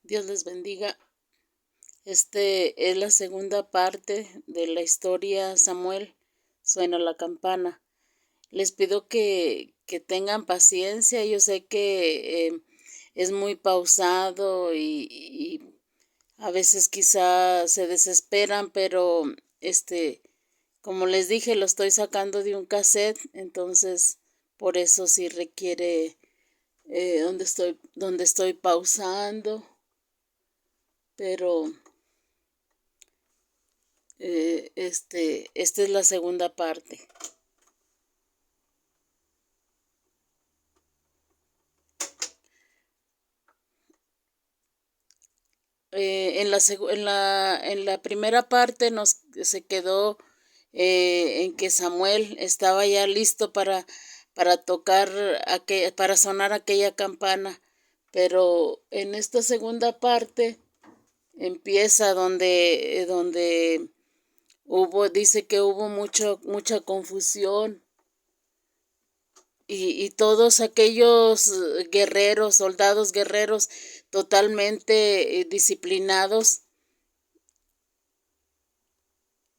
Dios les bendiga. Este es la segunda parte de la historia Samuel, suena la campana. Les pido que tengan paciencia. Yo sé que es muy pausado y a veces quizá se desesperan, pero como les dije, lo estoy sacando de un cassette, entonces por eso sí requiere donde estoy pausando, pero esta es la segunda parte. En la primera parte se quedó en que Samuel estaba ya listo para tocar, para sonar aquella campana, pero en esta segunda parte empieza donde dice que hubo mucha confusión y todos aquellos guerreros, soldados guerreros totalmente disciplinados,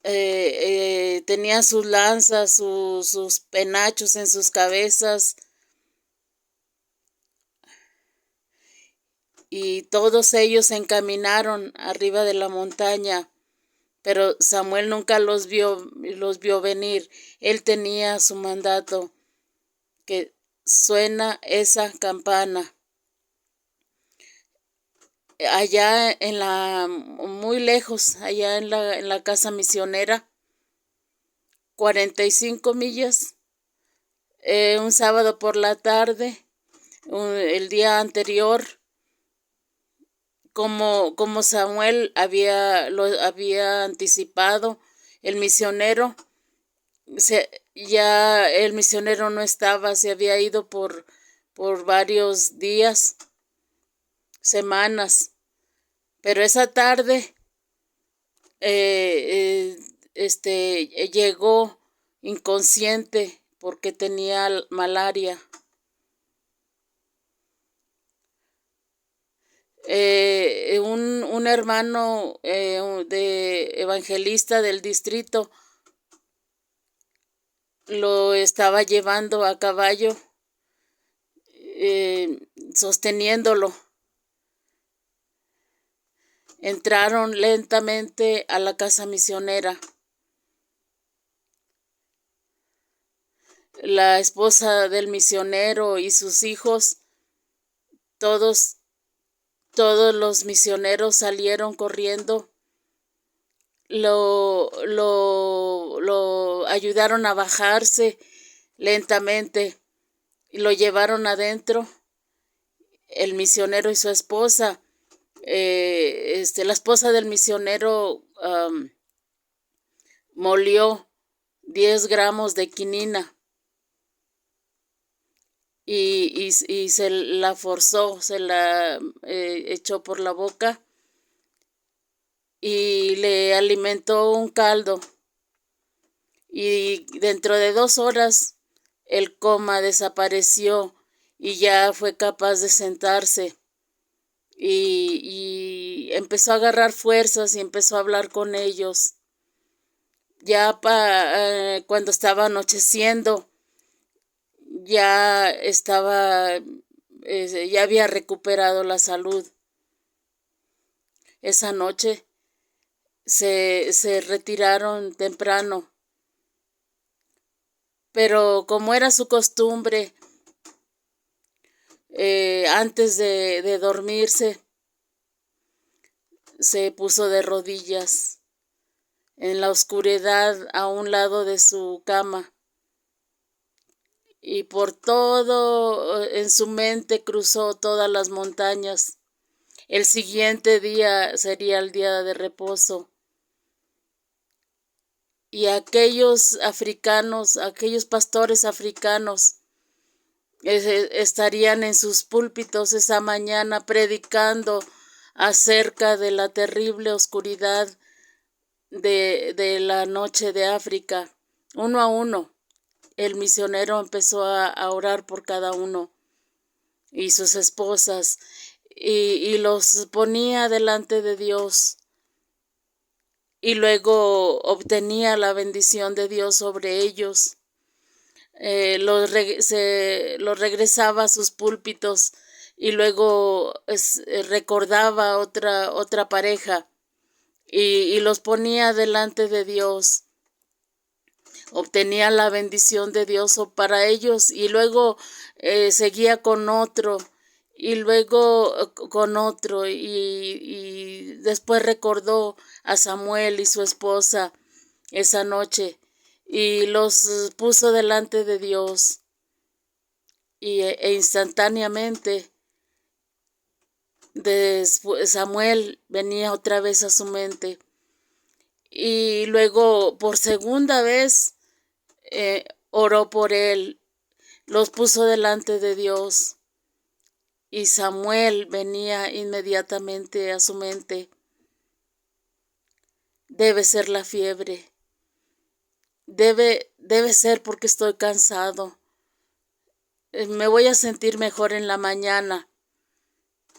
tenían sus lanzas, sus penachos en sus cabezas, y todos ellos se encaminaron arriba de la montaña, pero Samuel nunca los vio venir. Él tenía su mandato, que suena esa campana. Allá muy lejos, allá en la casa misionera, 45 millas, un sábado por la tarde, el día anterior, como Samuel lo había anticipado, el misionero, ya el misionero no estaba, se había ido por varios días, semanas, pero esa tarde llegó inconsciente porque tenía malaria. Un hermano de evangelista del distrito lo estaba llevando a caballo, sosteniéndolo. Entraron lentamente a la casa misionera. La esposa del misionero y sus hijos, todos los misioneros salieron corriendo, lo ayudaron a bajarse lentamente y lo llevaron adentro. El misionero y su esposa, la esposa del misionero molió 10 gramos de quinina y se la forzó, se la echó por la boca y le alimentó un caldo, y dentro de 2 horas el coma desapareció y ya fue capaz de sentarse y empezó a agarrar fuerzas y empezó a hablar con ellos. Ya cuando estaba anocheciendo, ya ya había recuperado la salud. Esa noche se retiraron temprano, pero como era su costumbre, antes de dormirse, se puso de rodillas en la oscuridad a un lado de su cama, y por todo en su mente cruzó todas las montañas. El siguiente día sería el día de reposo. Y aquellos africanos, aquellos pastores africanos, estarían en sus púlpitos esa mañana predicando acerca de la terrible oscuridad de la noche de África. Uno a uno, el misionero empezó a orar por cada uno y sus esposas. y los ponía delante de Dios. Y luego obtenía la bendición de Dios sobre ellos. Los regresaba a sus púlpitos y luego recordaba otra pareja y los ponía delante de Dios. Obtenía la bendición de Dios para ellos y luego seguía con otro y luego con otro y después recordó a Samuel y su esposa esa noche y los puso delante de Dios e instantáneamente Samuel venía otra vez a su mente y luego por segunda vez oró por él, los puso delante de Dios y Samuel venía inmediatamente a su mente. Debe ser la fiebre, debe ser porque estoy cansado, me voy a sentir mejor en la mañana.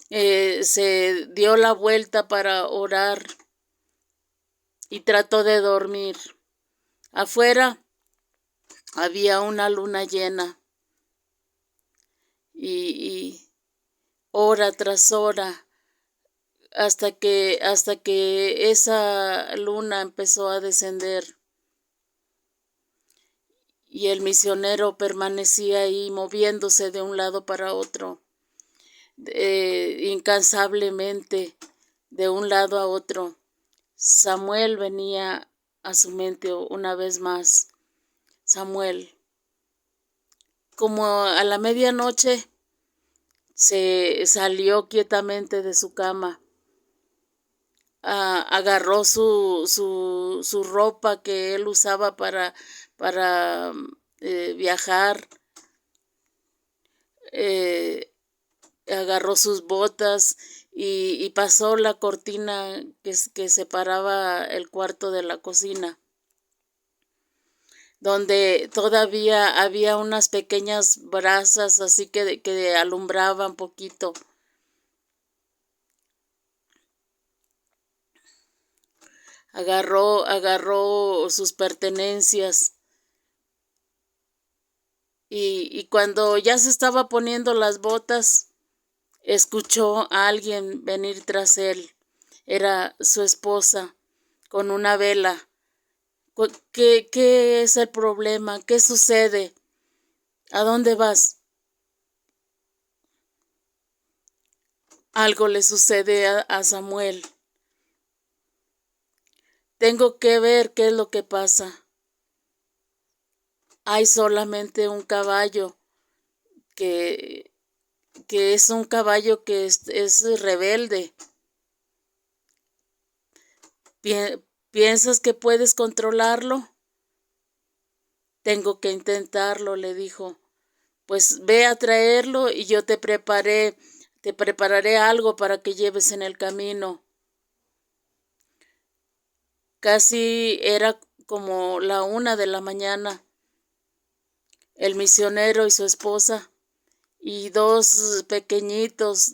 Se dio la vuelta para orar y trató de dormir. Afuera había una luna llena y hora tras hora hasta que esa luna empezó a descender y el misionero permanecía ahí moviéndose de un lado para otro, incansablemente de un lado a otro. Samuel venía a su mente una vez más. Samuel. Como a la medianoche se salió quietamente de su cama, agarró su ropa que él usaba para viajar, agarró sus botas y pasó la cortina que separaba el cuarto de la cocina, donde todavía había unas pequeñas brasas así que alumbraban poquito. Agarró sus pertenencias y cuando ya se estaba poniendo las botas, escuchó a alguien venir tras él. Era su esposa con una vela. ¿Qué es el problema? ¿Qué sucede? ¿A dónde vas? Algo le sucede a Samuel. Tengo que ver qué es lo que pasa. Hay solamente un caballo que es un caballo que es rebelde. ¿Piensas que puedes controlarlo? Tengo que intentarlo, le dijo. Pues ve a traerlo y yo te prepararé algo para que lleves en el camino. Casi era como la 1 de la mañana. El misionero y su esposa y 2 pequeñitos,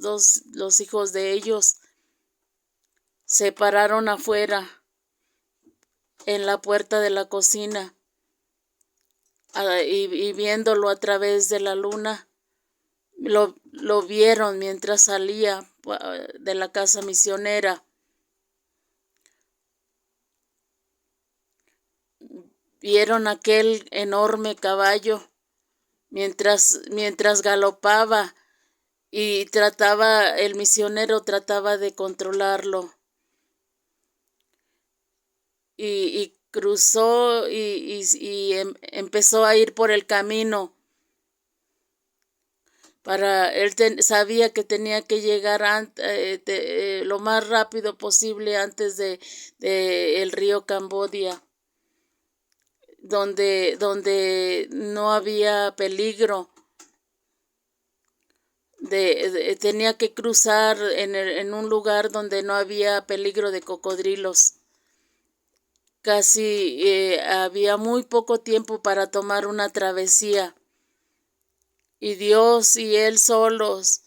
los hijos de ellos, se pararon afuera en la puerta de la cocina y viéndolo a través de la luna, lo vieron mientras salía de la casa misionera. Vieron aquel enorme caballo mientras galopaba y el misionero trataba de controlarlo. Y cruzó y empezó a ir por el camino. Él sabía que tenía que llegar lo más rápido posible antes de el río Cambodia, donde no había peligro. Tenía que cruzar en un lugar donde no había peligro de cocodrilos. Casi había muy poco tiempo para tomar una travesía y Dios y él solos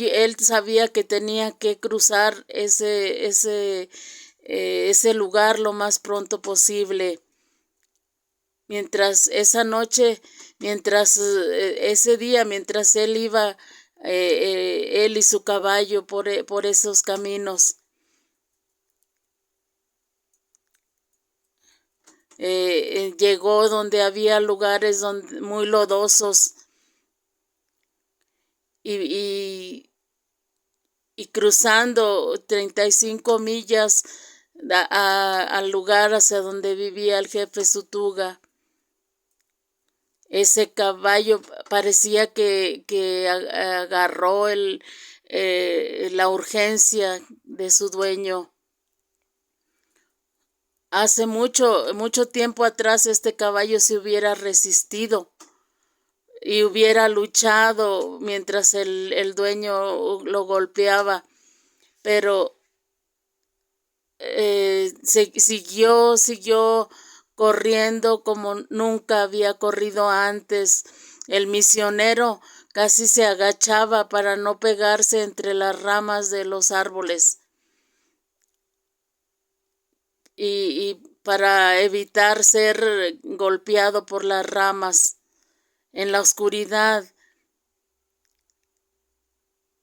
él sabía que tenía que cruzar ese lugar lo más pronto posible. Mientras esa noche, mientras ese día, mientras él iba, él y su caballo por esos caminos, llegó donde había lugares muy lodosos y, y cruzando 35 millas al lugar hacia donde vivía el jefe Sutuga. Ese caballo parecía que agarró la urgencia de su dueño. Hace mucho tiempo atrás este caballo se hubiera resistido y hubiera luchado mientras el dueño lo golpeaba, pero siguió corriendo como nunca había corrido antes. El misionero casi se agachaba para no pegarse entre las ramas de los árboles y para evitar ser golpeado por las ramas en la oscuridad.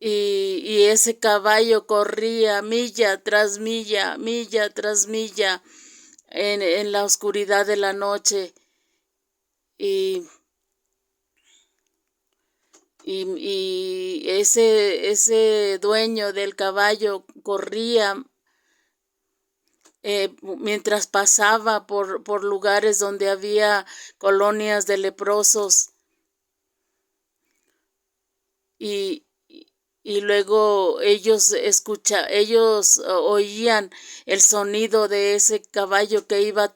Y ese caballo corría milla tras milla, milla tras milla en la oscuridad de la noche. Y ese dueño del caballo corría mientras pasaba por lugares donde había colonias de leprosos. Y luego ellos oían el sonido de ese caballo que iba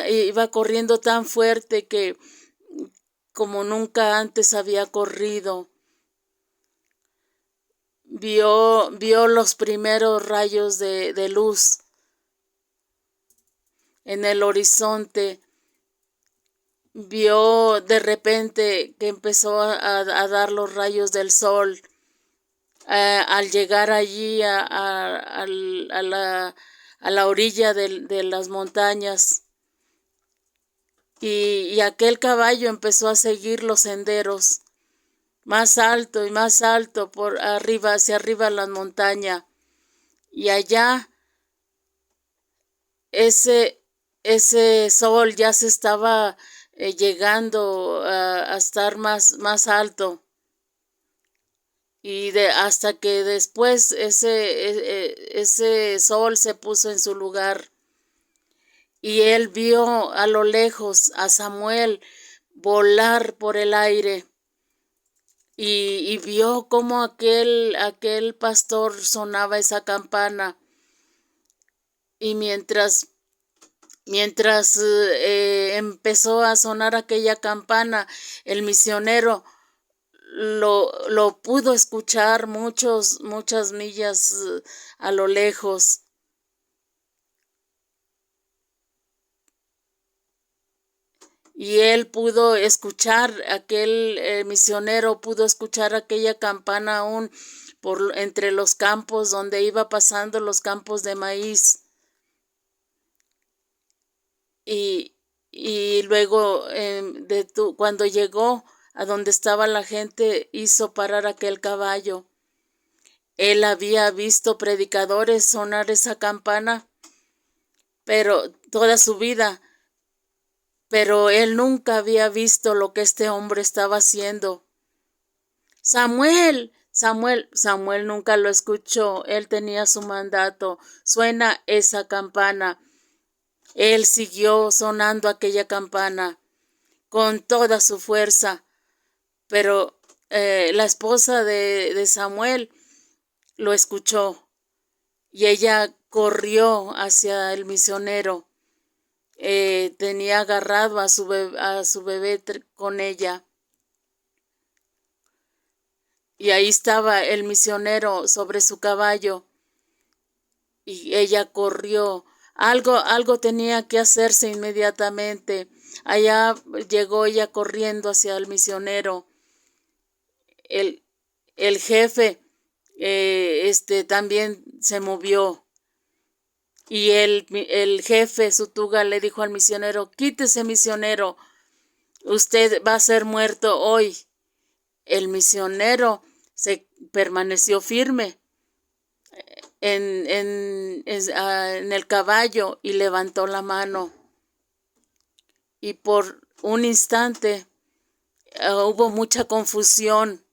iba corriendo tan fuerte que como nunca antes había corrido. Vio los primeros rayos de luz en el horizonte. Vio de repente que empezó a dar los rayos del sol. Al llegar allí a la orilla de las montañas. Y aquel caballo empezó a seguir los senderos, más alto y más alto, por arriba, hacia arriba las montañas. Y allá ese sol ya se estaba llegando a estar más alto. Y hasta que después ese sol se puso en su lugar. Y él vio a lo lejos a Samuel volar por el aire. Y vio cómo aquel pastor sonaba esa campana. Y mientras empezó a sonar aquella campana, el misionero lo pudo escuchar muchas millas a lo lejos. Y él pudo escuchar, misionero pudo escuchar aquella campana aún entre los campos donde iba pasando los campos de maíz. Y luego cuando llegó a donde estaba la gente, hizo parar aquel caballo. Él había visto predicadores sonar esa campana, pero toda su vida, pero él nunca había visto lo que este hombre estaba haciendo. Samuel, Samuel, Samuel nunca lo escuchó. Él tenía su mandato. Suena esa campana. Él siguió sonando aquella campana con toda su fuerza, pero la esposa de Samuel lo escuchó y ella corrió hacia el misionero. Tenía agarrado a su bebé con ella. Y ahí estaba el misionero sobre su caballo. Y ella corrió Algo tenía que hacerse inmediatamente. Allá llegó ella corriendo hacia el misionero. El, el jefe también se movió. Y el jefe Sutuga le dijo al misionero: quítese, misionero, usted va a ser muerto hoy. El misionero se permaneció firme en el caballo y levantó la mano. Y por un instante hubo mucha confusión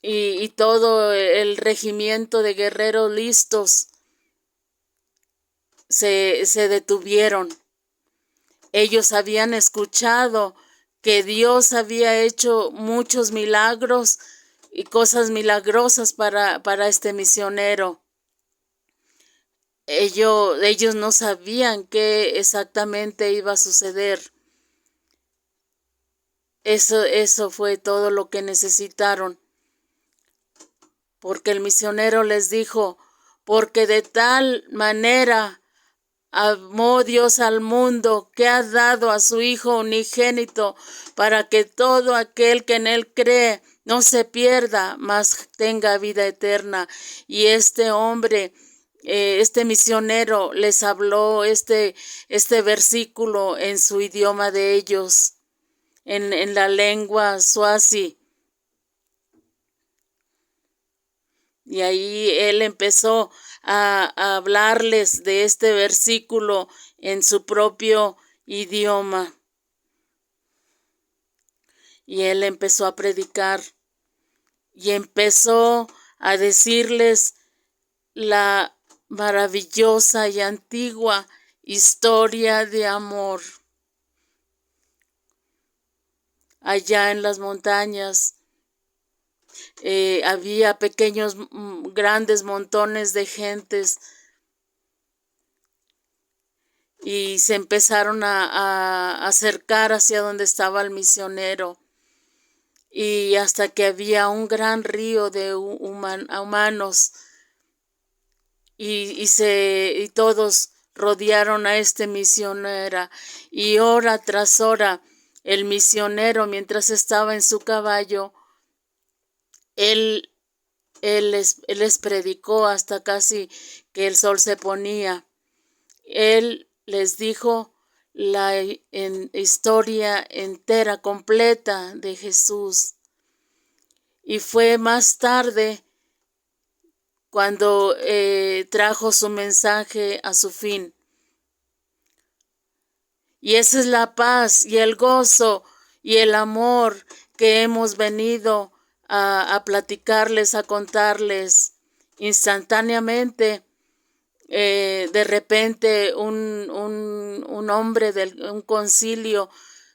y todo el regimiento de guerreros listos se detuvieron. Ellos habían escuchado que Dios había hecho muchos milagros y cosas milagrosas para este misionero. Ellos no sabían qué exactamente iba a suceder. Eso fue todo lo que necesitaron. Porque el misionero les dijo: porque de tal manera amó Dios al mundo, que ha dado a su Hijo unigénito, para que todo aquel que en él cree no se pierda, mas tenga vida eterna. Y este hombre, este misionero, les habló este versículo en su idioma de ellos, en la lengua swazi. Y ahí él empezó a hablarles de este versículo en su propio idioma. Y él empezó a predicar y empezó a decirles la maravillosa y antigua historia de amor. Allá en las montañas había pequeños, grandes montones de gentes y se empezaron a acercar hacia donde estaba el misionero, y hasta que había un gran río de humanos y todos rodearon a este misionero, y hora tras hora el misionero, mientras estaba en su caballo, él les predicó hasta casi que el sol se ponía. Él les dijo la historia entera, completa de Jesús. Y fue más tarde cuando trajo su mensaje a su fin. Y esa es la paz y el gozo y el amor que hemos venido a platicarles, a contarles. Instantáneamente, de repente, un hombre de un concilio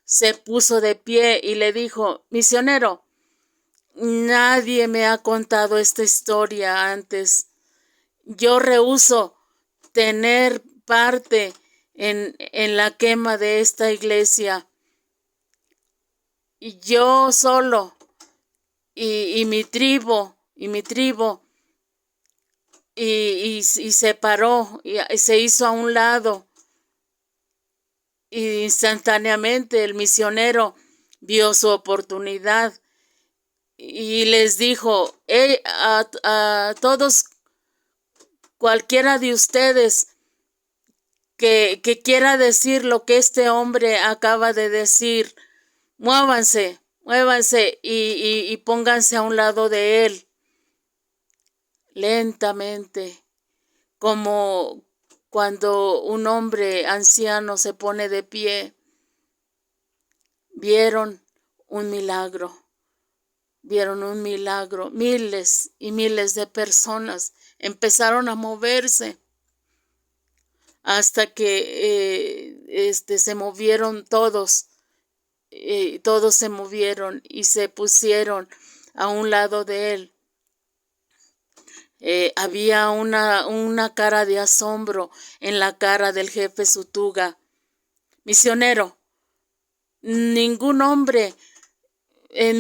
se puso de pie y le dijo: misionero, nadie me ha contado esta historia antes. Yo rehúso tener parte en la quema de esta iglesia. Y yo solo y mi tribu y se paró y se hizo a un lado, y instantáneamente el misionero vio su oportunidad y les dijo: a todos, cualquiera de ustedes que quiera decir lo que este hombre acaba de decir, muévanse y pónganse a un lado de él. Lentamente, como cuando un hombre anciano se pone de pie, vieron un milagro. Miles y miles de personas empezaron a moverse hasta que se movieron todos. Todos se movieron y se pusieron a un lado de él. Había una cara de asombro en la cara del jefe Sutuga. Misionero, ningún hombre en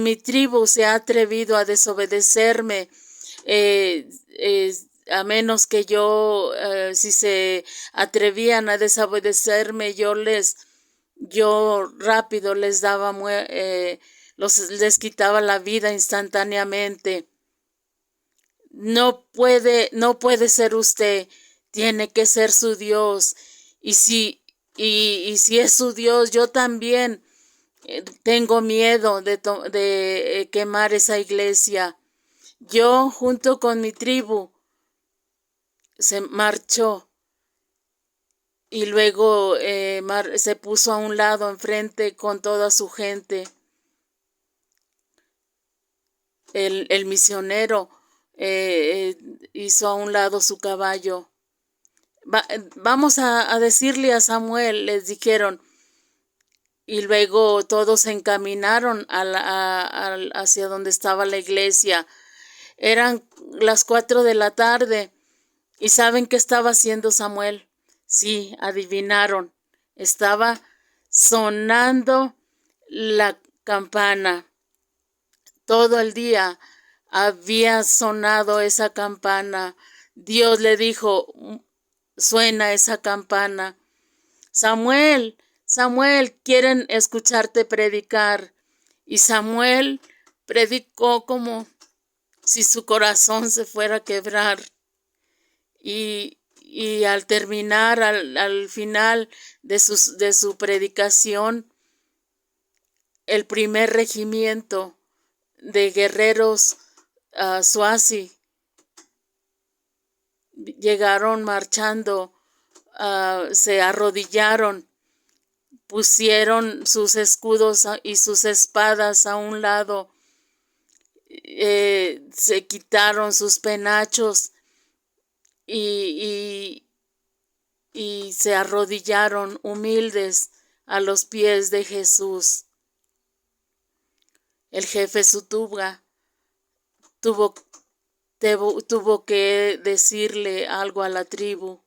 mi tribu se ha atrevido a desobedecerme a menos que si se atrevían a desobedecerme, yo rápido les daba, les quitaba la vida instantáneamente. No puede ser usted, tiene que ser su Dios. Y si es su Dios, yo también tengo miedo de quemar esa iglesia. Yo, junto con mi tribu, se marchó y luego se puso a un lado enfrente con toda su gente. El misionero hizo a un lado su caballo. Vamos a decirle a Samuel, les dijeron, y luego todos se encaminaron hacia donde estaba la iglesia. Eran las 4 de la tarde. ¿Y saben qué estaba haciendo Samuel? Sí, adivinaron. Estaba sonando la campana. Todo el día había sonado esa campana. Dios le dijo, suena esa campana. Samuel, Samuel, quieren escucharte predicar. Y Samuel predicó como si su corazón se fuera a quebrar. Y al terminar, al final de su predicación, el primer regimiento de guerreros Swazi llegaron marchando, se arrodillaron, pusieron sus escudos y sus espadas a un lado, se quitaron sus penachos y se arrodillaron humildes a los pies de Jesús. El jefe Sutuga tuvo que decirle algo a la tribu.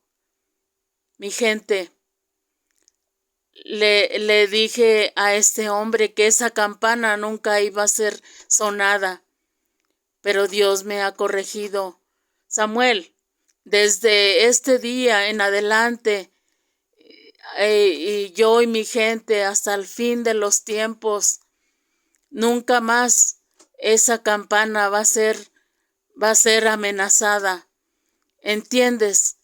Mi gente, le dije a este hombre que esa campana nunca iba a ser sonada, pero Dios me ha corregido. Samuel, desde este día en adelante, y yo y mi gente hasta el fin de los tiempos, nunca más esa campana va a ser amenazada. ¿Entiendes?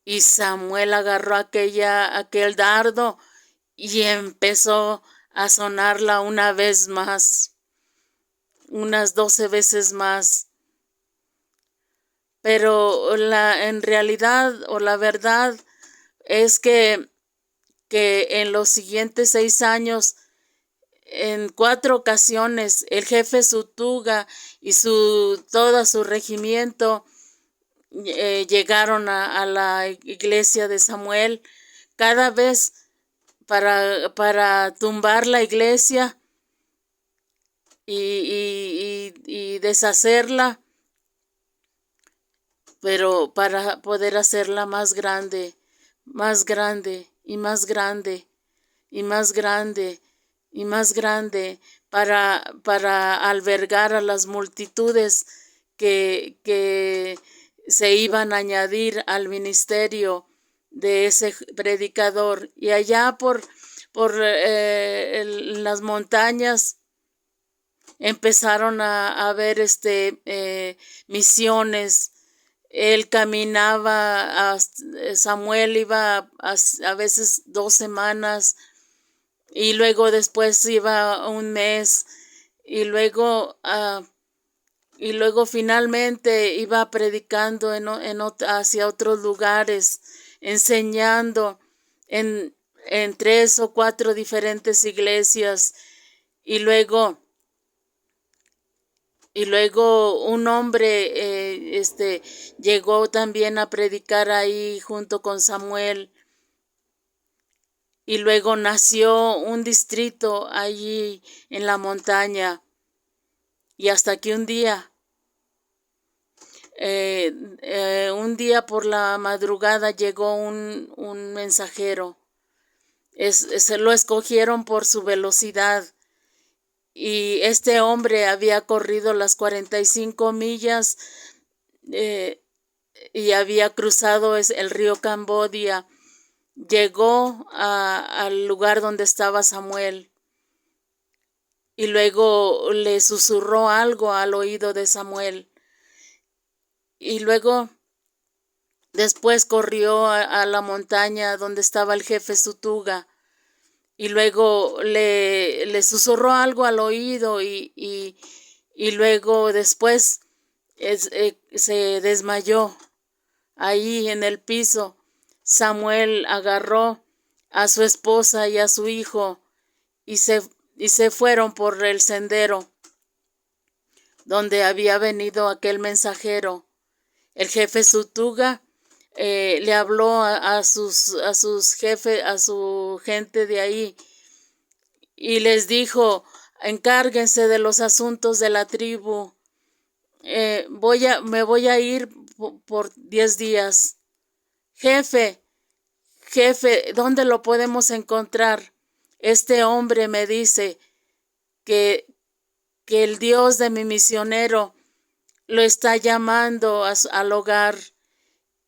Y Samuel agarró aquel dardo y empezó a sonarla una vez más, unas 12 veces más. Pero en realidad o la verdad es que en los siguientes 6 años, en 4 ocasiones, el jefe Sutuga y todo su regimiento llegaron a la iglesia de Samuel, cada vez para tumbar la iglesia y deshacerla, pero para poder hacerla más grande, más grande y más grande y más grande y más grande, para albergar a las multitudes que se iban a añadir al ministerio de ese predicador. Y allá por las montañas empezaron a ver misiones. Él caminaba, Samuel iba a veces 2 semanas, y luego después iba un mes, y luego finalmente iba predicando hacia otros lugares, enseñando en 3 o 4 diferentes iglesias. Y luego un hombre llegó también a predicar ahí junto con Samuel. Y luego nació un distrito allí en la montaña. Y hasta que un día por la madrugada llegó un mensajero. Se lo escogieron por su velocidad. Y este hombre había corrido las 45 millas y había cruzado el río Cambodia, llegó al lugar donde estaba Samuel y luego le susurró algo al oído de Samuel. Y luego después corrió a la montaña donde estaba el jefe Sutuga y luego le susurró algo al oído y luego después se desmayó ahí en el piso. Samuel agarró a su esposa y a su hijo y se fueron por el sendero donde había venido aquel mensajero. El jefe Sutuga le habló a sus jefes, a su gente de ahí, y les dijo: encárguense de los asuntos de la tribu. Me voy a ir por 10 días. Jefe, ¿dónde lo podemos encontrar? Este hombre me dice que el Dios de mi misionero lo está llamando al hogar.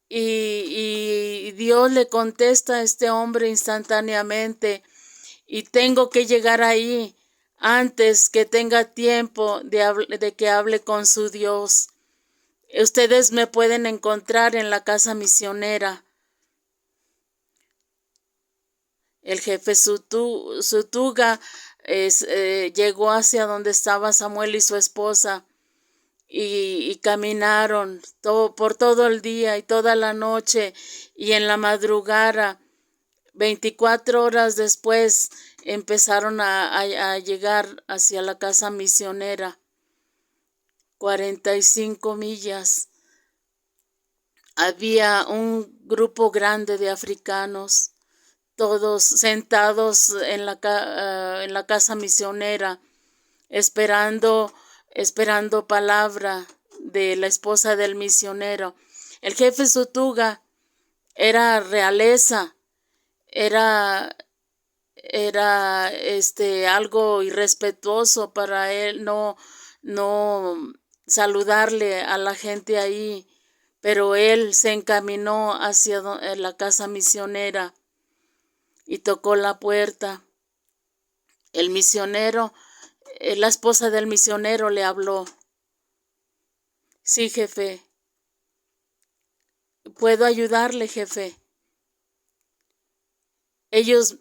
Y Dios le contesta a este hombre instantáneamente y tengo que llegar ahí antes que tenga tiempo de que hable con su Dios. Ustedes me pueden encontrar en la casa misionera. El jefe Sutuga llegó hacia donde estaba Samuel y su esposa y caminaron por todo el día y toda la noche, y en la madrugada, 24 horas después, empezaron a llegar hacia la casa misionera. 45 millas. Había un grupo grande de africanos, todos sentados en la casa misionera, esperando palabra de la esposa del misionero. El jefe Sutuga era realeza, era algo irrespetuoso para él no saludarle a la gente ahí, pero él se encaminó hacia la casa misionera y tocó la puerta. El misionero, la esposa del misionero le habló: sí, jefe. ¿Puedo ayudarle, jefe? Ellos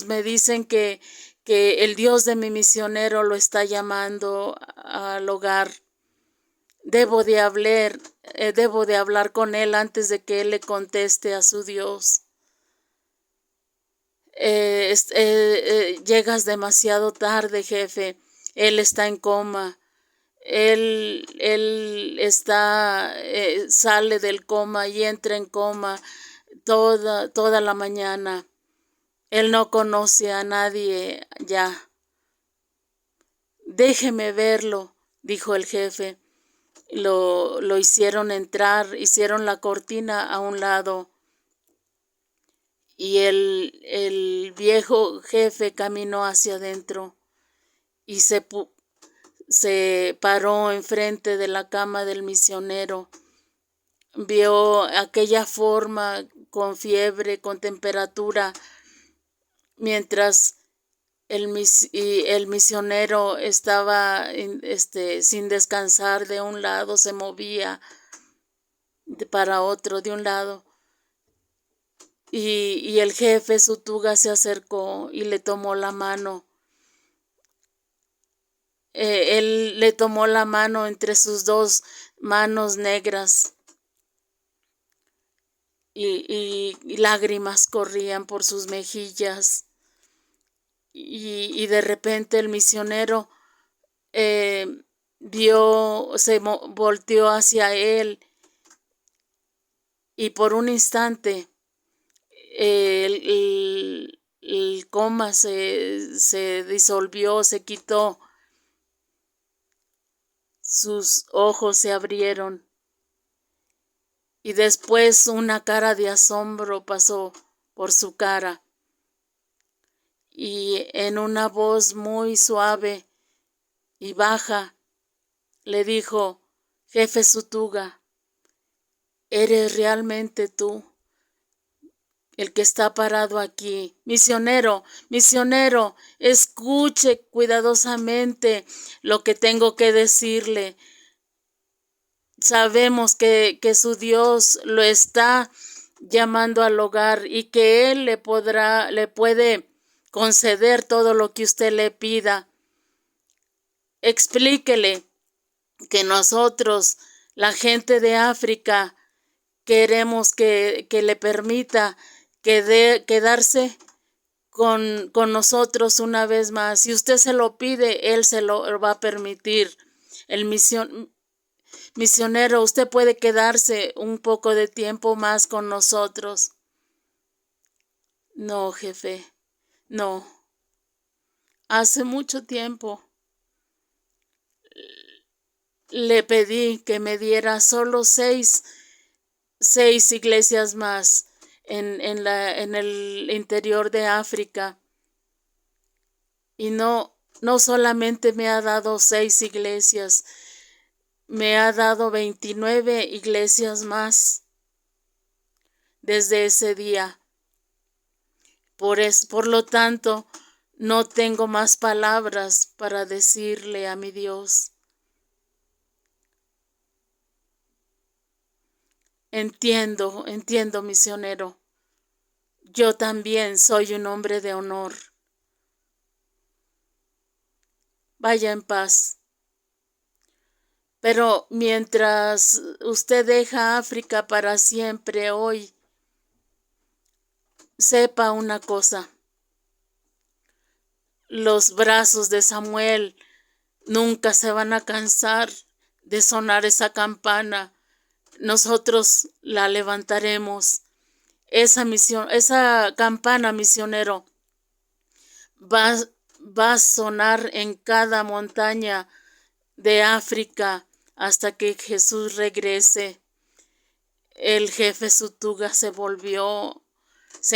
me dicen que el Dios de mi misionero lo está llamando al hogar. Debo de hablar con él antes de que él le conteste a su Dios. Llegas demasiado tarde, jefe. Él está en coma. Él sale del coma y entra en coma toda la mañana. Él no conoce a nadie ya. Déjeme verlo, dijo el jefe. Lo hicieron entrar, hicieron la cortina a un lado y el viejo jefe caminó hacia adentro y se paró enfrente de la cama del misionero. Vio aquella forma con fiebre, con temperatura, mientras el misionero estaba sin descansar. De un lado se movía para otro, de un lado. Y el jefe Sutuga se acercó y le tomó la mano. Él le tomó la mano entre sus dos manos negras y lágrimas corrían por sus mejillas. Y de repente el misionero volteó hacia él y por un instante el coma se disolvió, se quitó. Sus ojos se abrieron y después una cara de asombro pasó por su cara. Y en una voz muy suave y baja le dijo: jefe Sutuga, eres realmente tú, el que está parado aquí. Misionero, misionero, escuche cuidadosamente lo que tengo que decirle. Sabemos que su Dios lo está llamando al hogar y que Él le puede conceder todo lo que usted le pida. Explíquele que nosotros, la gente de África, queremos que le permita quedarse con nosotros una vez más. Si usted se lo pide, Él se lo va a permitir. El misionero, usted puede quedarse un poco de tiempo más con nosotros. No, jefe, no. Hace mucho tiempo le pedí que me diera solo seis iglesias más en el interior de África. Y no solamente me ha dado 6 iglesias, me ha dado 29 iglesias más desde ese día. Por lo tanto, no tengo más palabras para decirle a mi Dios. Entiendo, misionero. Yo también soy un hombre de honor. Vaya en paz. Pero mientras usted deja África para siempre hoy, sepa una cosa. Los brazos de Samuel nunca se van a cansar de sonar esa campana. Nosotros la levantaremos. Esa campana, misionero, va a sonar en cada montaña de África hasta que Jesús regrese. El jefe Sutuga se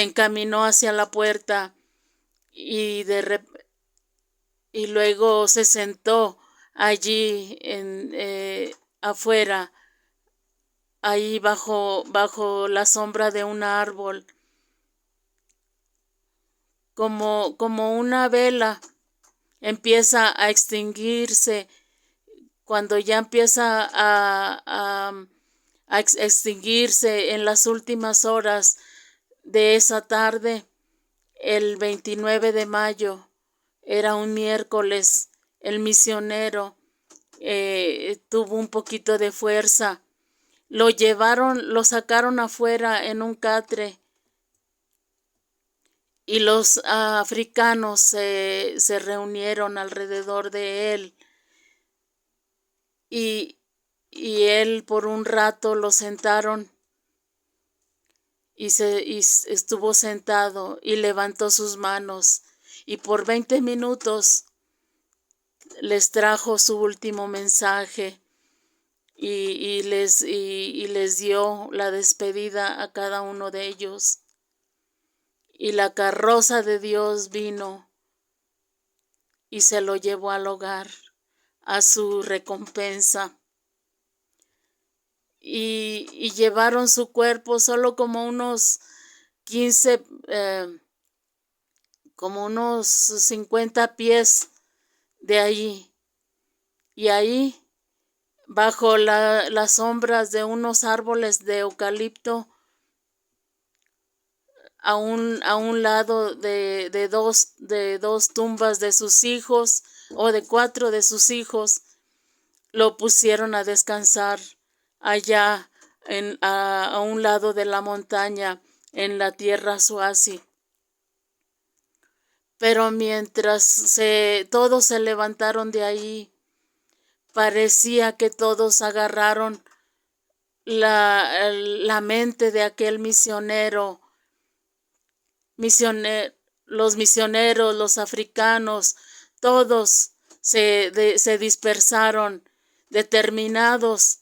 encaminó hacia la puerta y luego se sentó allí afuera, ahí bajo la sombra de un árbol, como una vela empieza a extinguirse. Cuando ya empieza a extinguirse en las últimas horas de esa tarde, el 29 de mayo, era un miércoles, el misionero tuvo un poquito de fuerza. Lo sacaron afuera en un catre y los africanos se reunieron alrededor de él. Y él por un rato lo sentaron y estuvo sentado y levantó sus manos y por 20 minutos les trajo su último mensaje y les dio la despedida a cada uno de ellos. Y la carroza de Dios vino y se lo llevó al hogar, a su recompensa. Y llevaron su cuerpo solo como unos 15, como unos 50 pies de allí. Y ahí, bajo las sombras de unos árboles de eucalipto, a un lado de dos tumbas de sus hijos, o de 4 de sus hijos, lo pusieron a descansar allá a un lado de la montaña en la tierra Swazi. Pero mientras todos se levantaron de ahí, parecía que todos agarraron la mente de aquel misionero. Los misioneros, los africanos, todos se dispersaron, determinados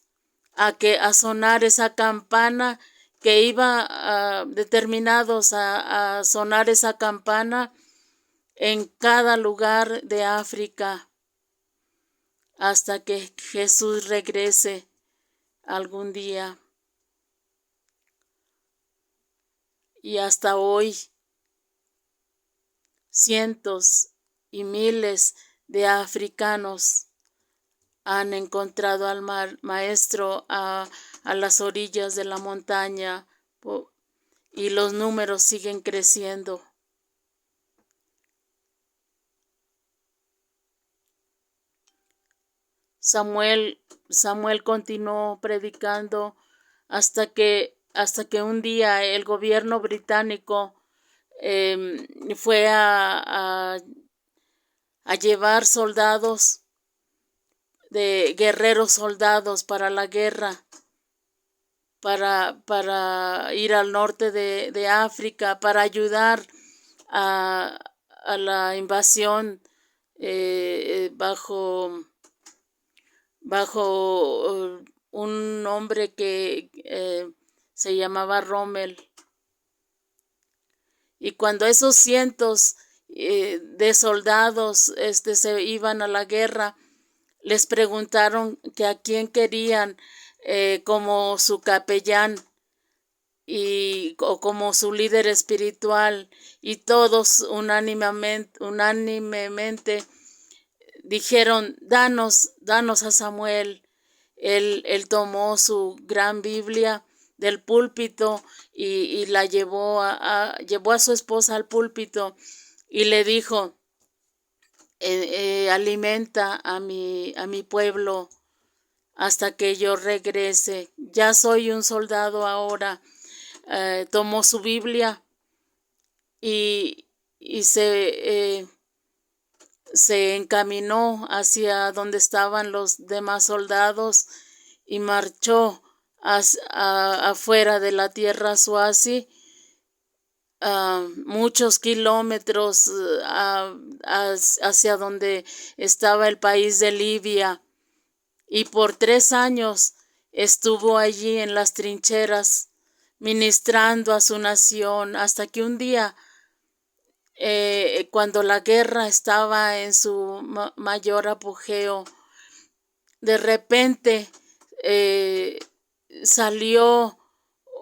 a sonar esa campana que iba, determinados a sonar esa campana en cada lugar de África hasta que Jesús regrese algún día. y hasta hoy cientos y miles de africanos han encontrado al maestro a las orillas de la montaña y los números siguen creciendo. Samuel continuó predicando hasta que un día el gobierno británico fue a llevar soldados, de guerreros soldados para la guerra, para ir al norte de África, para ayudar a la invasión bajo un hombre que se llamaba Rommel. Y cuando esos cientos de soldados se iban a la guerra, les preguntaron que a quién querían como su capellán o como su líder espiritual, y todos unánimemente dijeron, danos a Samuel. Él tomó su gran Biblia del púlpito y la llevó a su esposa al púlpito y le dijo, alimenta a mi pueblo hasta que yo regrese. Ya soy un soldado ahora. Tomó su Biblia y se encaminó hacia donde estaban los demás soldados y marchó afuera de la tierra Swazi, muchos kilómetros hacia donde estaba el país de Libia, y por 3 años estuvo allí en las trincheras ministrando a su nación, hasta que un día, cuando la guerra estaba en su mayor apogeo, de repente salió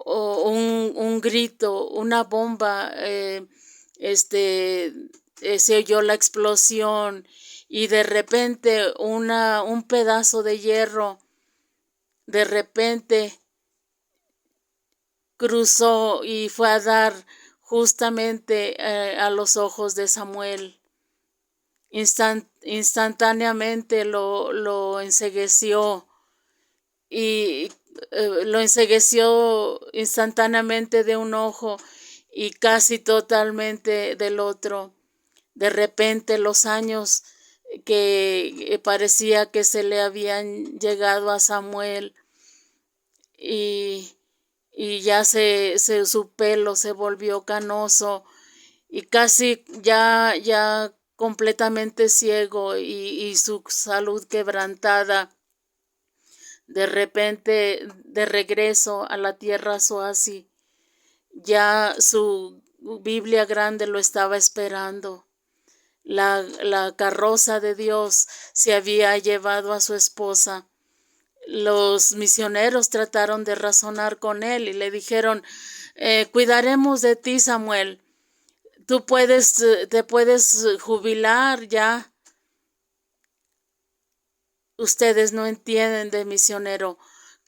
un grito, una bomba, se oyó la explosión y de repente un pedazo de hierro de repente cruzó y fue a dar justamente a los ojos de Samuel. Instantáneamente lo encegueció y lo encegueció instantáneamente de un ojo y casi totalmente del otro. De repente los años que parecía que se le habían llegado a Samuel y ya su pelo se volvió canoso y casi ya completamente ciego y su salud quebrantada. De repente, de regreso a la tierra Swazi, ya su Biblia grande lo estaba esperando. La carroza de Dios se había llevado a su esposa. Los misioneros trataron de razonar con él y le dijeron, cuidaremos de ti, Samuel. Tú te puedes jubilar ya. Ustedes no entienden de misionero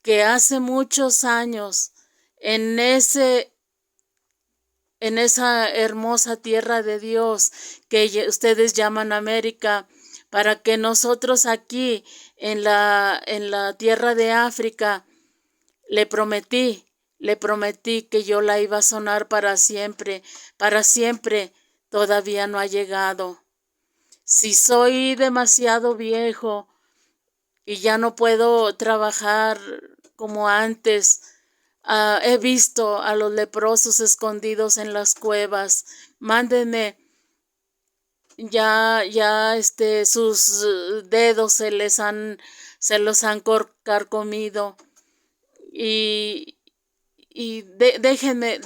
que hace muchos años en esa hermosa tierra de Dios que ustedes llaman América, para que nosotros aquí en la tierra de África le prometí que yo la iba a sonar para siempre todavía no ha llegado. Si soy demasiado viejo y ya no puedo trabajar como antes, he visto a los leprosos escondidos en las cuevas. Mándenme. Ya sus dedos se los han carcomido y déjenme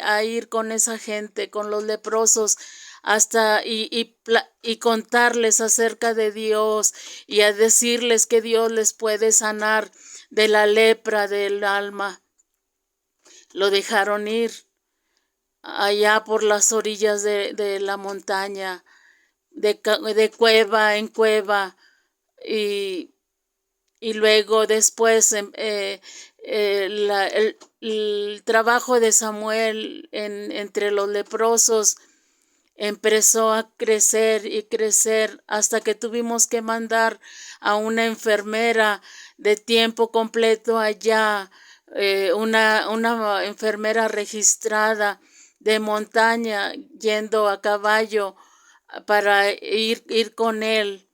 a ir con esa gente, con los leprosos, hasta y contarles acerca de Dios y a decirles que Dios les puede sanar de la lepra del alma. Lo dejaron ir. allá por las orillas de la montaña, de cueva en cueva, y, y luego después el trabajo de Samuel entre los leprosos empezó a crecer y crecer hasta que tuvimos que mandar a una enfermera de tiempo completo allá, una enfermera registrada de montaña yendo a caballo para ir con él,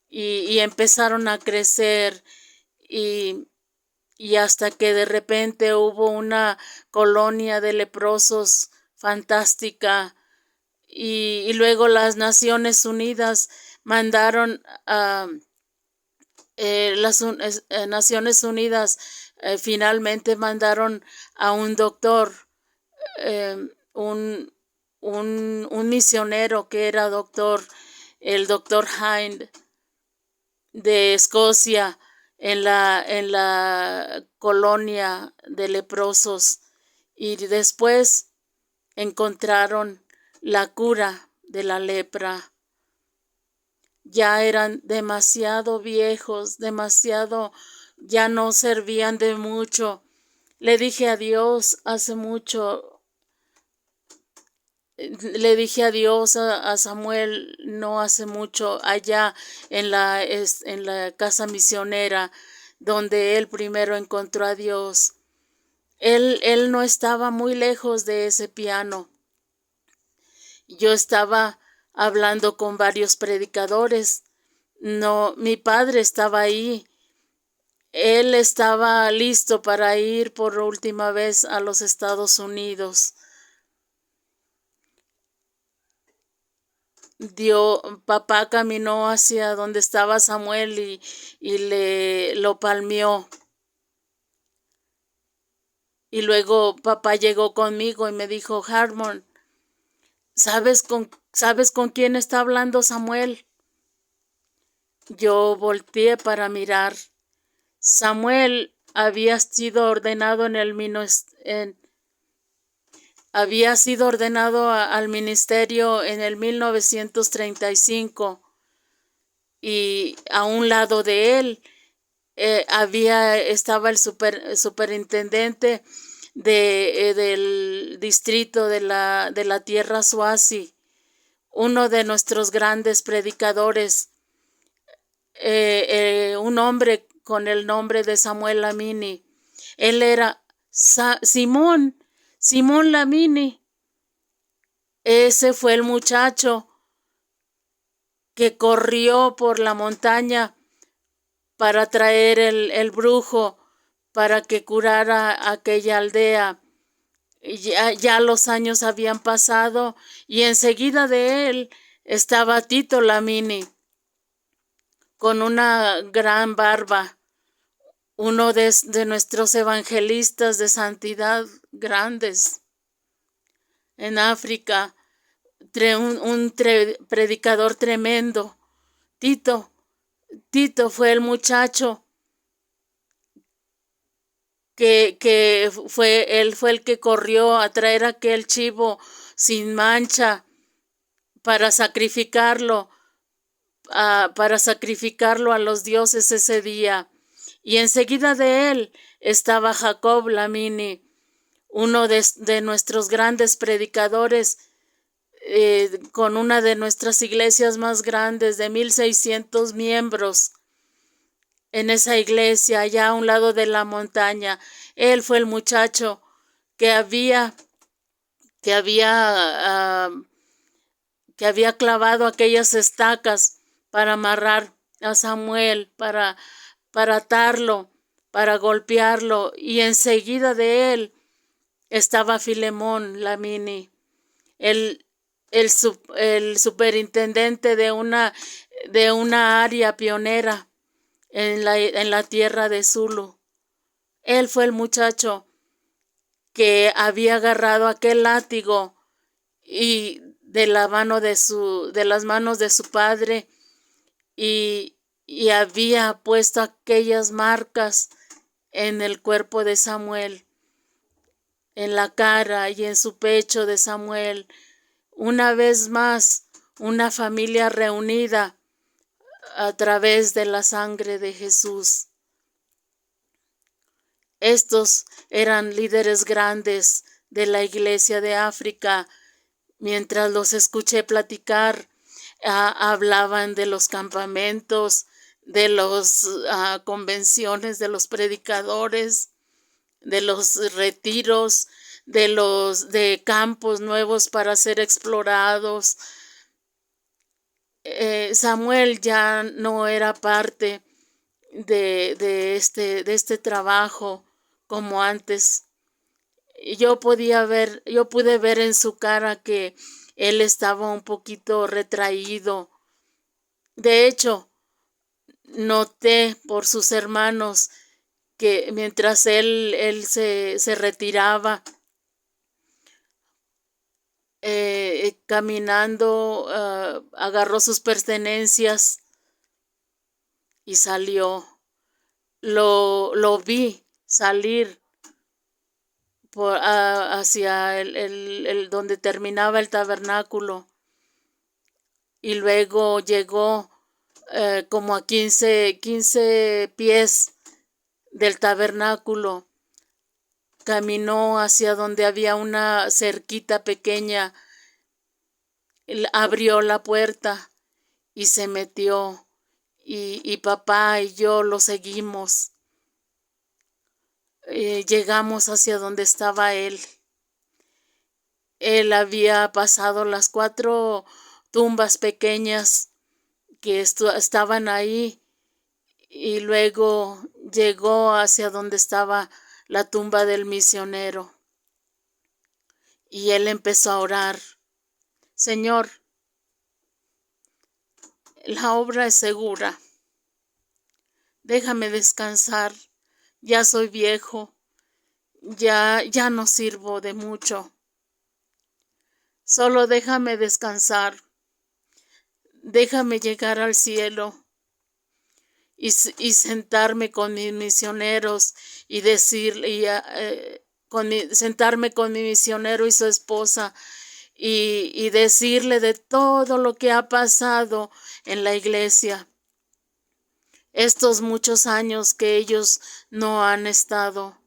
y empezaron a crecer, y, y hasta que de repente hubo una colonia de leprosos fantástica, y luego las Naciones Unidas mandaron a las Naciones Unidas finalmente mandaron a un doctor, eh, un, un misionero que era doctor, el doctor Hind de Escocia, en la colonia de leprosos, y después encontraron la cura de la lepra. Ya eran demasiado viejos, ya no servían de mucho. Le dije a Dios hace mucho, le dije a Dios, a Samuel, no hace mucho, allá en la casa misionera, donde él primero encontró a Dios. Él no estaba muy lejos de ese piano. Yo estaba hablando con varios predicadores. No, mi padre estaba ahí. Él estaba listo para ir por última vez a los Estados Unidos. Papá caminó hacia donde estaba Samuel y lo palmeó. Y luego papá llegó conmigo y me dijo, Harmon, ¿sabes con quién está hablando Samuel? Yo volteé para mirar. Samuel había sido ordenado había sido ordenado al ministerio en el 1935, y a un lado de él estaba el superintendente del distrito de la tierra Swazi, uno de nuestros grandes predicadores, un hombre con el nombre de Samuel Lamini. Él era Simón Lamini. Ese fue el muchacho que corrió por la montaña para traer el brujo para que curara aquella aldea. Ya los años habían pasado y enseguida de él estaba Tito Lamini con una gran barba, uno de nuestros evangelistas de santidad grandes en África, un predicador tremendo. Tito fue el muchacho él fue el que corrió a traer aquel chivo sin mancha para sacrificarlo, a los dioses ese día. Y enseguida de él estaba Jacob Lamini, uno de nuestros grandes predicadores, con una de nuestras iglesias más grandes, de 1,600 miembros. En esa iglesia, allá a un lado de la montaña, él fue el muchacho que había clavado aquellas estacas para amarrar a Samuel, para atarlo, para golpearlo, y enseguida de él estaba Filemón Lamini, el superintendente de una área pionera en la tierra de Zulu. Él fue el muchacho que había agarrado aquel látigo y de las manos de su padre, y había puesto aquellas marcas en el cuerpo de Samuel. en la cara y en su pecho de Samuel. Una vez más, una familia reunida a través de la sangre de Jesús. Estos eran líderes grandes de la Iglesia de África. Mientras los escuché platicar, hablaban de los campamentos, de las convenciones de los predicadores, de los retiros, de campos nuevos para ser explorados. Samuel ya no era parte de este trabajo como antes. Yo pude ver en su cara que él estaba un poquito retraído. De hecho, noté por sus hermanos que mientras él se retiraba, caminando, agarró sus pertenencias y salió. Lo vi salir hacia el donde terminaba el tabernáculo, y luego llegó como a 15 pies del tabernáculo. Caminó hacia donde había una cerquita pequeña, abrió la puerta y se metió, y papá y yo lo seguimos. Llegamos hacia donde estaba él. Él había pasado las 4 tumbas pequeñas que estaban ahí, y luego llegó hacia donde estaba la tumba del misionero. Y él empezó a orar: Señor, la obra es segura. Déjame descansar. Ya soy viejo. Ya no sirvo de mucho. Solo déjame descansar. Déjame llegar al cielo y sentarme con mis misioneros y sentarme con mi misionero y su esposa y decirle de todo lo que ha pasado en la iglesia. Estos muchos años que ellos no han estado.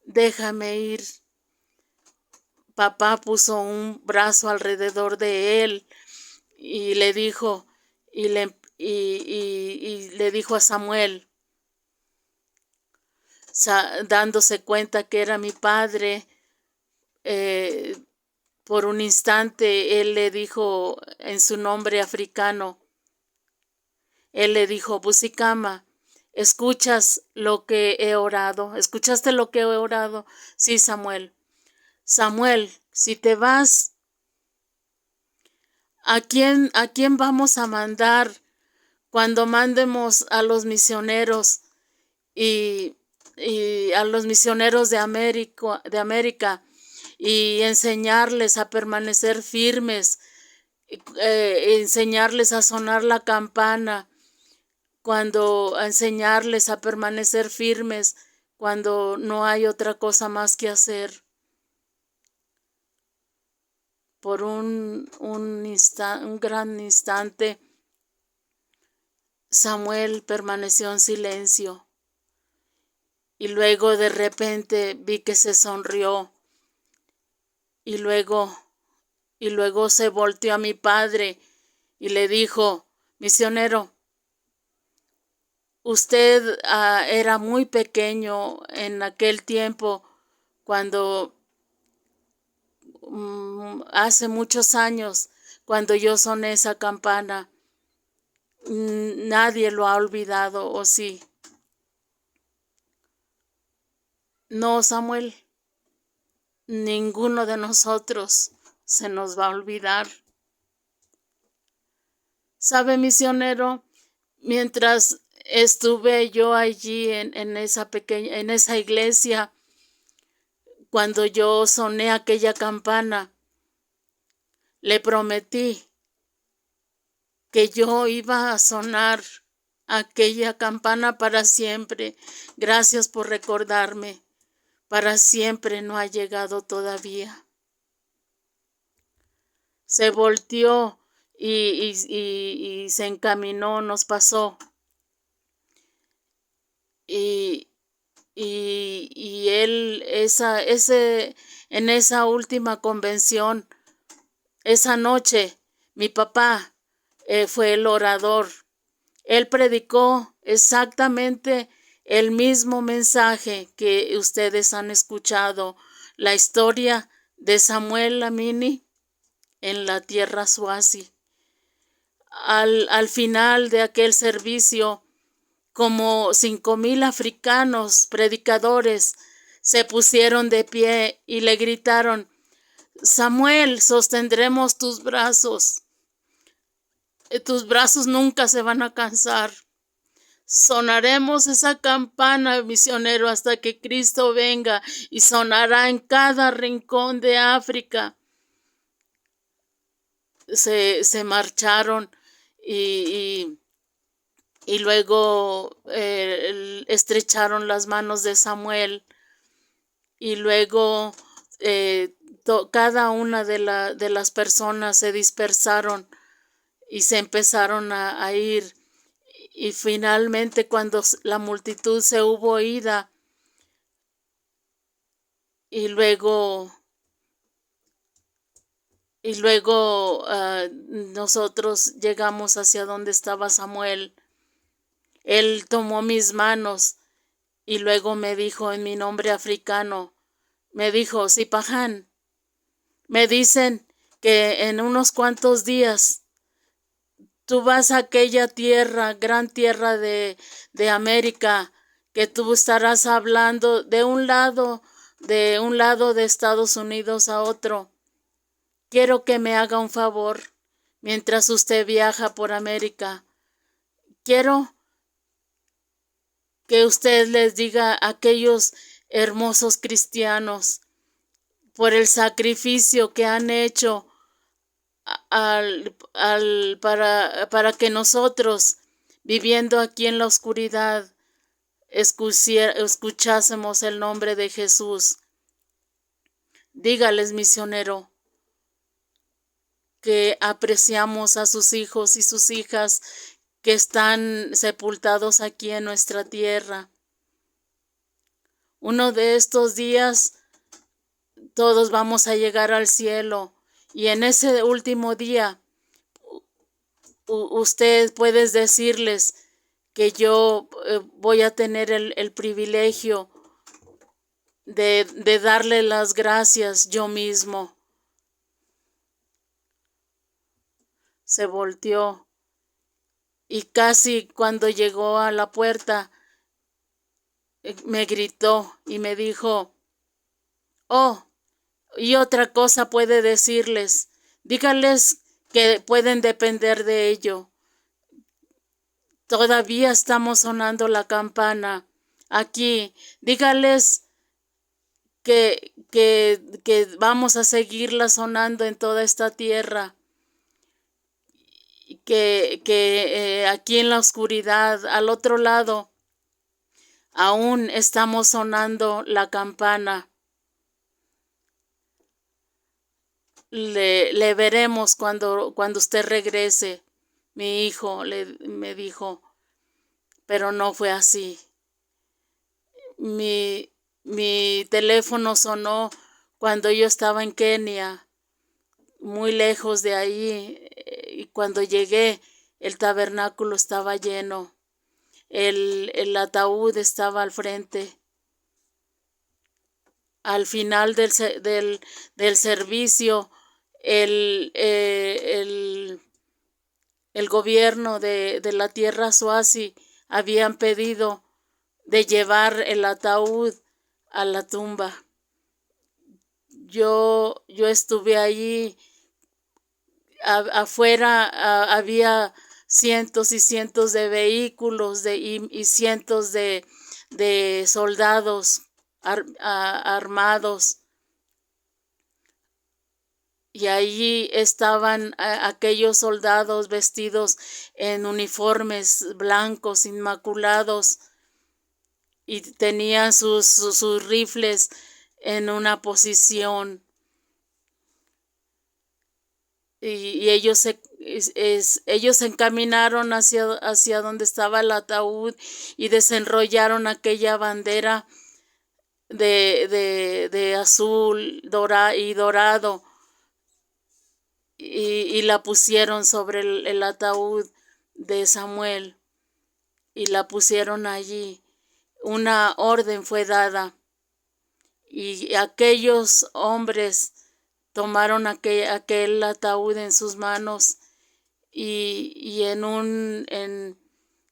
Déjame ir. Papá puso un brazo alrededor de él y le dijo, y le dijo a Samuel, dándose cuenta que era mi padre. Por un instante él le dijo en su nombre africano, él le dijo: Busikama, ¿escuchas lo que he orado? ¿Escuchaste lo que he orado? Sí, Samuel. Samuel, si te vas, ¿a quién vamos a mandar cuando mandemos a los misioneros y a los misioneros de América y enseñarles a permanecer firmes, enseñarles a sonar la campana, a enseñarles a permanecer firmes cuando no hay otra cosa más que hacer? Por un gran instante, Samuel permaneció en silencio, y luego de repente vi que se sonrió, y luego se volteó a mi padre y le dijo: Misionero, usted era muy pequeño en aquel tiempo, cuando hace muchos años, cuando yo soné esa campana. Nadie lo ha olvidado, ¿o sí? No, Samuel, ninguno de nosotros se nos va a olvidar. ¿Sabe, misionero? Mientras estuve yo allí en esa iglesia, cuando yo soné aquella campana, le prometí que yo iba a sonar aquella campana para siempre. Gracias por recordarme. para siempre no ha llegado todavía. Se volteó y se encaminó, nos pasó. Y él, en esa última convención, esa noche, mi papá fue el orador. Él predicó exactamente el mismo mensaje que ustedes han escuchado, la historia de Samuel Lamini en la tierra Swazi. Al final de aquel servicio, como 5,000 africanos predicadores se pusieron de pie y le gritaron: Samuel, sostendremos tus brazos nunca se van a cansar. Sonaremos esa campana, misionero, hasta que Cristo venga, y sonará en cada rincón de África. Se marcharon y luego estrecharon las manos de Samuel, y luego cada una de las personas se dispersaron y se empezaron a ir. Y finalmente, cuando la multitud se hubo ida, y luego nosotros llegamos hacia donde estaba Samuel, él tomó mis manos y luego me dijo en mi nombre africano, me dijo: Sipahan, me dicen que en unos cuantos días tú vas a aquella tierra, gran tierra de América, que tú estarás hablando de un lado de Estados Unidos a otro. Quiero que me haga un favor mientras usted viaja por América. Quiero que usted les diga a aquellos hermosos cristianos por el sacrificio que han hecho para que nosotros, viviendo aquí en la oscuridad, escuchásemos el nombre de Jesús. Dígales, misionero, que apreciamos a sus hijos y sus hijas que están sepultados aquí en nuestra tierra. Uno de estos días todos vamos a llegar al cielo, y en ese último día usted puede decirles que yo voy a tener el privilegio de darle las gracias yo mismo. Se volteó y casi cuando llegó a la puerta me gritó y me dijo: oh, y otra cosa puede decirles, díganles que pueden depender de ello. Todavía estamos sonando la campana aquí. Díganles que vamos a seguirla sonando en toda esta tierra. Que aquí en la oscuridad, al otro lado, aún estamos sonando la campana. Le veremos cuando usted regrese, mi hijo, me dijo. Pero no fue así. Mi teléfono sonó cuando yo estaba en Kenia, muy lejos de ahí, y cuando llegué el tabernáculo estaba lleno. El ataúd estaba al frente. Al final del servicio, el gobierno de la tierra Swazi habían pedido de llevar el ataúd a la tumba. Yo estuve allí. Afuera había cientos y cientos de vehículos y cientos de soldados armados. Y allí estaban aquellos soldados vestidos en uniformes blancos, inmaculados, y tenían sus rifles en una posición, y ellos se encaminaron hacia donde estaba el ataúd y desenrollaron aquella bandera de azul y dorado, y la pusieron sobre el ataúd de Samuel, y la pusieron allí. Una orden fue dada, y aquellos hombres tomaron aquel ataúd en sus manos, y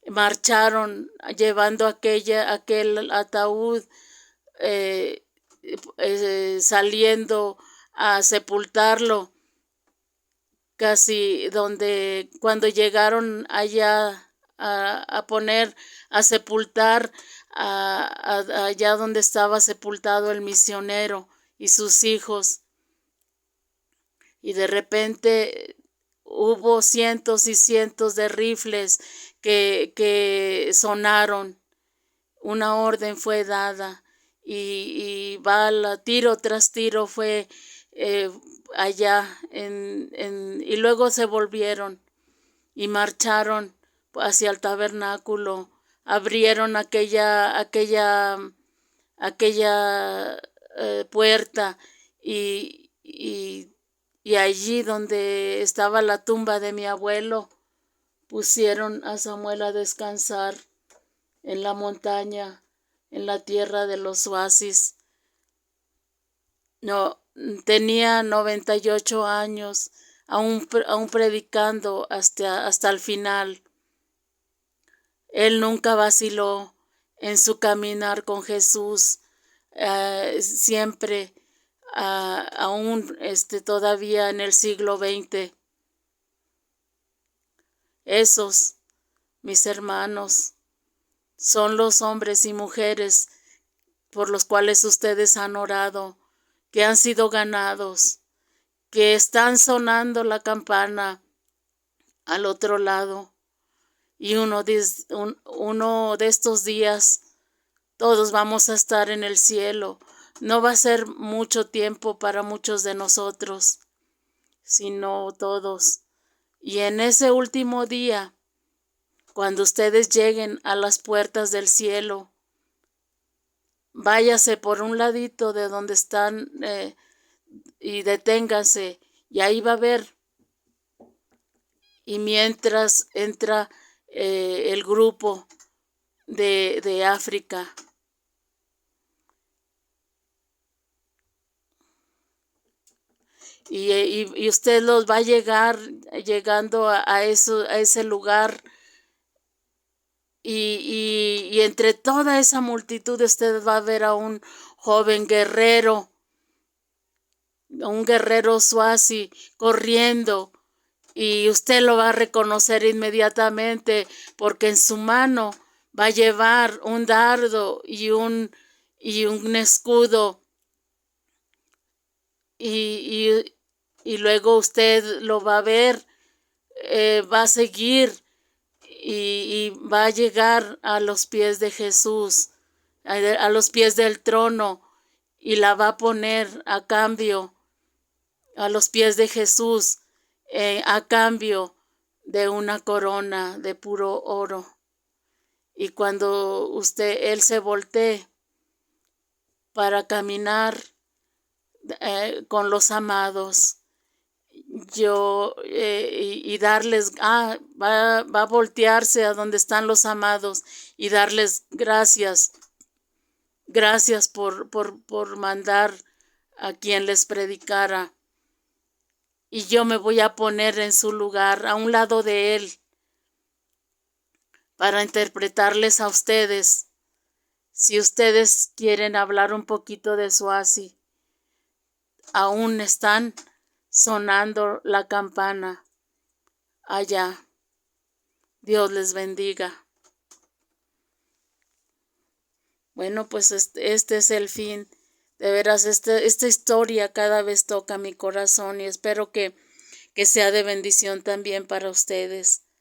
marcharon llevando aquel ataúd, saliendo a sepultarlo, casi cuando llegaron allá a sepultar allá donde estaba sepultado el misionero y sus hijos. Y de repente hubo cientos y cientos de rifles que sonaron. Una orden fue dada, y bala, tiro tras tiro fue allá, y luego se volvieron y marcharon hacia el tabernáculo. Abrieron aquella puerta, y allí donde estaba la tumba de mi abuelo, pusieron a Samuel a descansar en la montaña, en la tierra de los oasis. No, tenía 98 años, aún predicando hasta el final. Él nunca vaciló en su caminar con Jesús, siempre, aún todavía en el siglo XX. Esos, mis hermanos, son los hombres y mujeres por los cuales ustedes han orado, que han sido ganados, que están sonando la campana al otro lado. Y uno de estos días todos vamos a estar en el cielo. No va a ser mucho tiempo para muchos de nosotros, sino todos. Y en ese último día, cuando ustedes lleguen a las puertas del cielo, váyase por un ladito de donde están, y deténganse, y ahí va a ver. Y mientras entra el grupo de África, y usted los va a llegando a ese lugar, y entre toda esa multitud usted va a ver a un joven guerrero, un guerrero swazi corriendo, y usted lo va a reconocer inmediatamente, porque en su mano va a llevar un dardo y un escudo, y luego usted lo va a ver, va a seguir, y va a llegar a los pies de Jesús, a los pies del trono, y la va a poner a cambio, a los pies de Jesús, a cambio de una corona de puro oro. Y cuando él se voltee para caminar con los amados, y darles, va a voltearse a donde están los amados y darles gracias por mandar a quien les predicara. Y yo me voy a poner en su lugar, a un lado de él, para interpretarles a ustedes. Si ustedes quieren hablar un poquito de Swazi, aún están sonando la campana allá. Dios les bendiga. Bueno, pues este es el fin. De veras, esta historia cada vez toca mi corazón, y espero que sea de bendición también para ustedes.